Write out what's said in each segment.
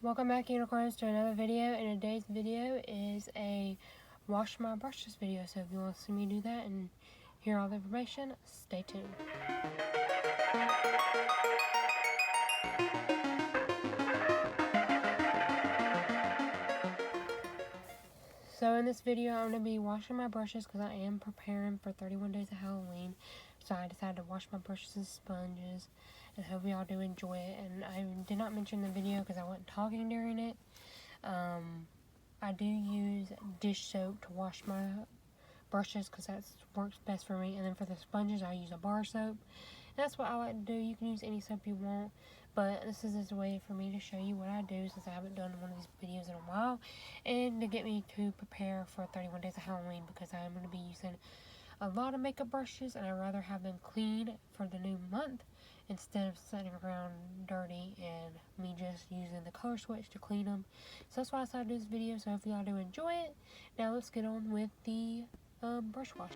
Welcome back, unicorns, to another video, and today's video is a wash my brushes video. So if you want to see me do that and hear all the information, stay tuned. So in this video, I'm going to be washing my brushes because I am preparing for 31 days of Halloween. So I decided to wash my brushes and sponges, and hope y'all do enjoy it. And I did not mention the video because I wasn't talking during it. I do use dish soap to wash my brushes because that works best for me. And then for the sponges, I use a bar soap. That's what I like to do. You can use any soap you want, but this is just a way for me to show you what I do since I haven't done one of these videos in a while, and to get me to prepare for 31 days of Halloween, because I'm going to be using a lot of makeup brushes, and I'd rather have them clean for the new month instead of sitting around dirty and me just using the color switch to clean them. So that's why I decided to do this video, so hopefully y'all do enjoy it. Now let's get on with the brush wash.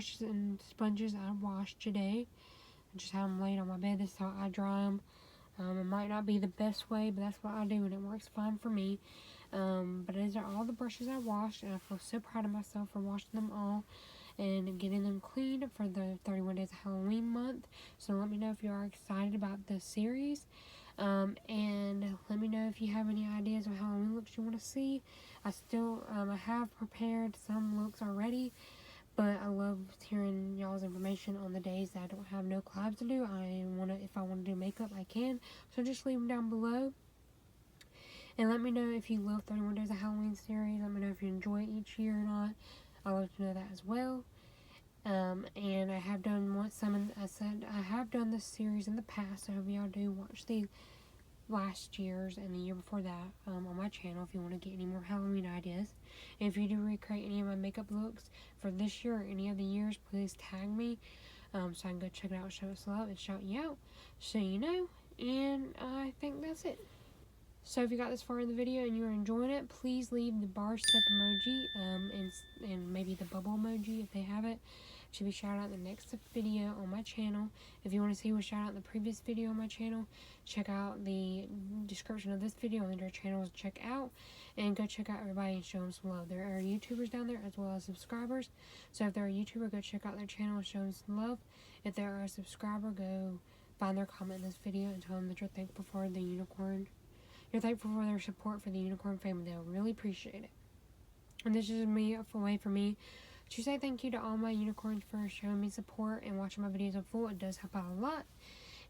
brushes and sponges I washed today. I just have them laid on my bed. This is how I dry them. It might not be the best way, but that's what I do, and it works fine for me. But these are all the brushes I washed, and I feel so proud of myself for washing them all and getting them cleaned for the 31 Days of Halloween month. So let me know if you are excited about this series. And let me know if you have any ideas of Halloween looks you want to see. I have prepared some looks already, but I love hearing y'all's information on the days that I don't have no collabs to do. If I want to do makeup, I can. So just leave them down below. And let me know if you love 31 Days of Halloween series. Let me know if you enjoy it each year or not. I'll let you know that as well. And I have done I have done this series in the past, so I hope y'all do watch the last year's and the year before that on my channel if you want to get any more Halloween ideas. And if you do recreate any of my makeup looks for this year or any of the years, please tag me so I can go check it out, show it some love, and shout you out so you know. And I think that's it. So if you got this far in the video and you're enjoying it, please leave the bar step emoji and maybe the bubble emoji if they have it to be shouted out in the next video on my channel. If you want to see what shout out in the previous video on my channel, check out the description of this video on their channels to check out, and go check out everybody and show them some love. There are YouTubers down there as well as subscribers, so if they're a YouTuber, go check out their channel and show them some love. If they're a subscriber, go find their comment in this video and tell them that you're thankful for the unicorn. You're thankful for their support for the unicorn family. They'll really appreciate it. And this is a way for me to say thank you to all my unicorns for showing me support and watching my videos in full. It does help out a lot.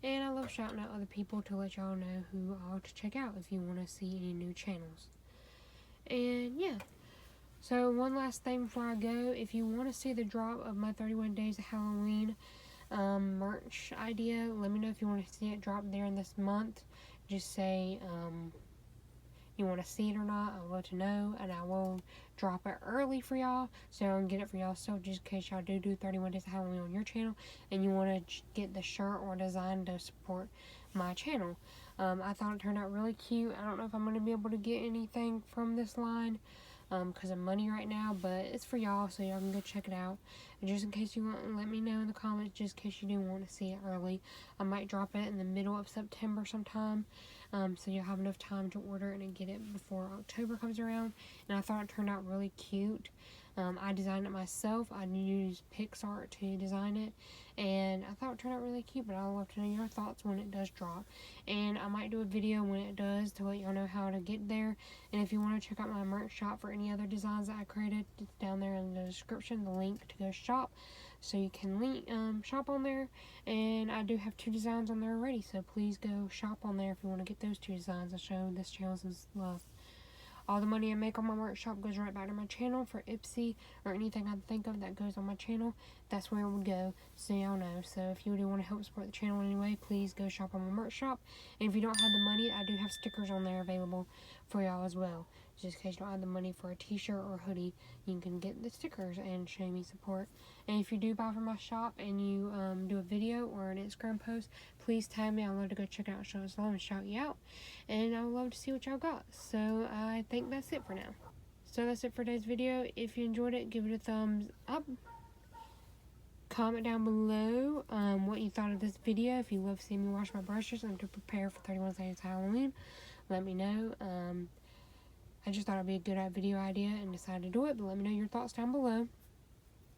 And I love shouting out other people to let y'all know who all to check out if you want to see any new channels. And yeah. So one last thing before I go. If you want to see the drop of my 31 Days of Halloween merch idea, let me know if you want to see it drop there in this month. Just say you want to see it or not. I'll let you know, and I will drop it early for y'all so I can get it for y'all. So just in case y'all do 31 Days of Halloween on your channel and you want to get the shirt or design to support my channel. I thought it turned out really cute. I don't know if I'm going to be able to get anything from this line because of money right now, but it's for y'all, so y'all can go check it out. And just in case you want, let me know in the comments, just in case you do want to see it early. I might drop it in the middle of September sometime, so you'll have enough time to order it and get it before October comes around. And I thought it turned out really cute. I designed it myself. I used PixArt to design it, and I thought it turned out really cute, but I'd love to know your thoughts when it does drop. And I might do a video when it does to let y'all know how to get there. And if you want to check out my merch shop for any other designs that I created, it's down there in the description, the link to go shop, so you can shop on there. And I do have 2 designs on there already, so please go shop on there if you want to get those 2 designs. I'll show this channel some love. All the money I make on my merch shop goes right back to my channel for Ipsy or anything I think of that goes on my channel. That's where it would go, so y'all know. So if you do want to help support the channel in any way, please go shop on my merch shop. And if you don't have the money, I do have stickers on there available for y'all as well. Just in case you don't have the money for a t-shirt or hoodie, you can get the stickers and show me support. And if you do buy from my shop and you do a video or an Instagram post, please tag me. I'd love to go check it out, show us love, and shout you out. And I would love to see what y'all got. So I think that's it for now. So that's it for today's video. If you enjoyed it, give it a thumbs up. Comment down below what you thought of this video. If you love seeing me wash my brushes and to prepare for 31 Days of Halloween, let me know. I just thought it'd be a good video idea and decided to do it, but let me know your thoughts down below.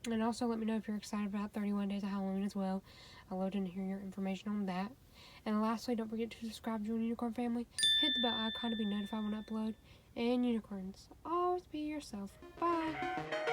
And also let me know if you're excited about 31 Days of Halloween as well. I'd love to hear your information on that. And lastly, don't forget to subscribe to the Unicorn family. Hit the bell icon to be notified when I upload. And unicorns, always be yourself. Bye!